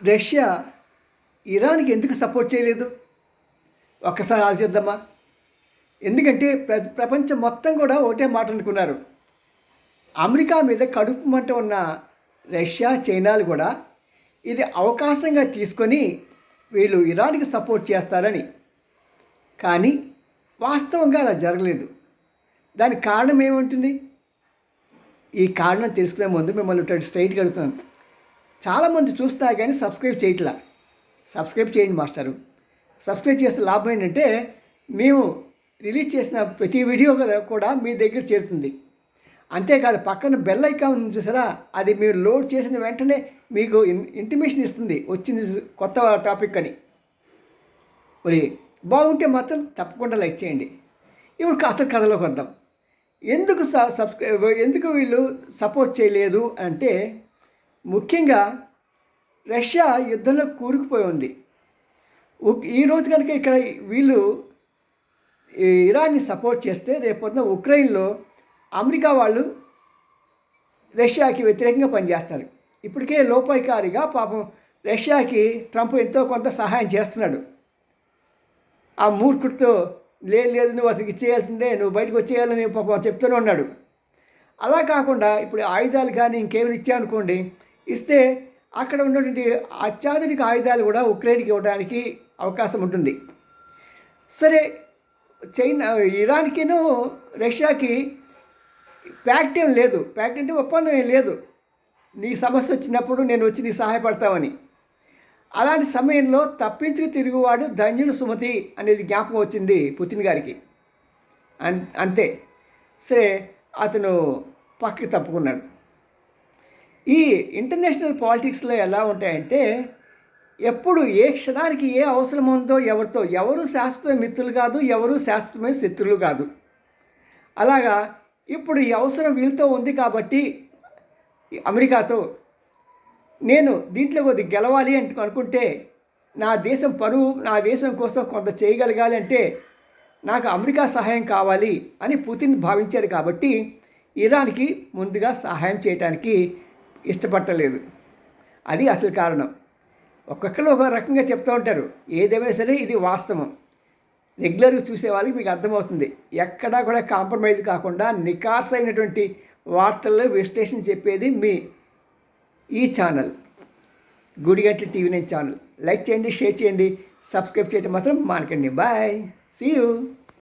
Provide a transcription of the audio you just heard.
Russia ఇరాన్కి ఎందుకు support చేయలేదు? ఒక్కసారి ఆలోచిద్దామా? ఎందుకంటే ప్రపంచం మొత్తం కూడా ఒకటే మాట అనుకున్నారు. అమెరికా మీద కడుపు మంట ఉన్న రష్యా, చైనాలు కూడా ఇది అవకాశంగా తీసుకొని వీళ్ళు ఇరాన్కి సపోర్ట్ చేస్తారని. కానీ వాస్తవంగా అలా జరగలేదు. దానికి కారణం ఏముంటుంది? ఈ కారణం తెలుసుకునే ముందు మిమ్మల్ని స్ట్రైట్గా అడుగుతున్నాను. చాలామంది చూస్తున్నా కానీ సబ్స్క్రైబ్ చేయట్లా. సబ్స్క్రైబ్ చేయండి మాస్టరు. సబ్స్క్రైబ్ చేస్తే లాభం ఏంటంటే మేము రిలీజ్ చేసిన ప్రతి వీడియో కూడా మీ దగ్గర చేరుతుంది. అంతేకాదు పక్కన బెల్ ఐకాన్ ఉంది చూసారా, అది మీరు లోడ్ చేసిన వెంటనే మీకు ఇంటిమేషన్ ఇస్తుంది వచ్చింది కొత్త టాపిక్ అని. మరి బాగుంటే మాత్రం తప్పకుండా లైక్ చేయండి. ఇప్పుడు అసలు కథలోకి వద్దాం. ఎందుకు వీళ్ళు సపోర్ట్ చేయలేదు అంటే, ముఖ్యంగా రష్యా యుద్ధంలో కూరుకుపోయి ఉంది. ఈరోజు కనుక ఇక్కడ వీళ్ళు ఇరాన్ని సపోర్ట్ చేస్తే రేపొద్దున ఉక్రెయిన్లో అమెరికా వాళ్ళు రష్యాకి వ్యతిరేకంగా పనిచేస్తారు. ఇప్పటికే లోపాయికారిగా పాపం రష్యాకి ట్రంప్ ఎంతో కొంత సహాయం చేస్తున్నాడు. ఆ మూర్ఖుడితో లేదు నువ్వు అతనికి ఇచ్చేయాల్సిందే, నువ్వు బయటకు వచ్చేయాలని పాపం చెప్తూనే ఉన్నాడు. అలా కాకుండా ఇప్పుడు ఆయుధాలు కానీ ఇంకేమైనా ఇచ్చామనుకోండి, ఇస్తే అక్కడ ఉన్నటువంటి అత్యాధునిక ఆయుధాలు కూడా ఉక్రెయిన్కి ఇవ్వడానికి అవకాశం ఉంటుంది. సరే, ఇరాన్కిను రష్యాకి ప్యాక్ట్ ఏం లేదు. ప్యాక్ట్ అంటే ఒప్పందం ఏం లేదు. నీ సమస్య వచ్చినప్పుడు నేను వచ్చి నీ సహాయపడతామని. అలాంటి సమయంలో తప్పించుకు తిరుగువాడు ధన్యుడు సుమతి అనేది జ్ఞాపకం వచ్చింది పుతిన్ గారికి. అంతే. సరే, అతను పక్కకి తప్పుకున్నాడు. ఈ ఇంటర్నేషనల్ పాలిటిక్స్లో ఎలా ఉంటాయంటే, ఎప్పుడు ఏ క్షణానికి ఏ అవసరం ఉందో ఎవరు శాశ్వత మిత్రులు కాదు, ఎవరు శాశ్వతమైన శత్రువులు కాదు. అలాగా ఇప్పుడు ఈ అవసరం వీళ్ళతో ఉంది కాబట్టి అమెరికాతో నేను దీంట్లో కొద్ది గెలవాలి అనుకుంటే, నా దేశం పరువు, నా దేశం కోసం కొంత చేయగలగాలి అంటే నాకు అమెరికా సహాయం కావాలి అని పుతిన్ భావించాడు. కాబట్టి ఇరాన్కి ముందుగా సహాయం చేయడానికి ఇష్టపడలేదు. అది అసలు కారణం. ఒక్కొక్కరు ఒక రకంగా చెప్తూ ఉంటారు. ఏదేమైనా సరే ఇది వాస్తవం. రెగ్యులర్గా చూసే వాళ్ళకి మీకు అర్థమవుతుంది. ఎక్కడా కూడా కాంప్రమైజ్ కాకుండా నికార్స్ అయినటువంటి వార్తల్లో విశ్లేషణ చెప్పేది మీ ఈ channel, Gudiganti TV9 channel. Like చేయండి, షేర్ చేయండి, సబ్స్క్రైబ్ చేయడం మాత్రం మానకండి. Bye, see you.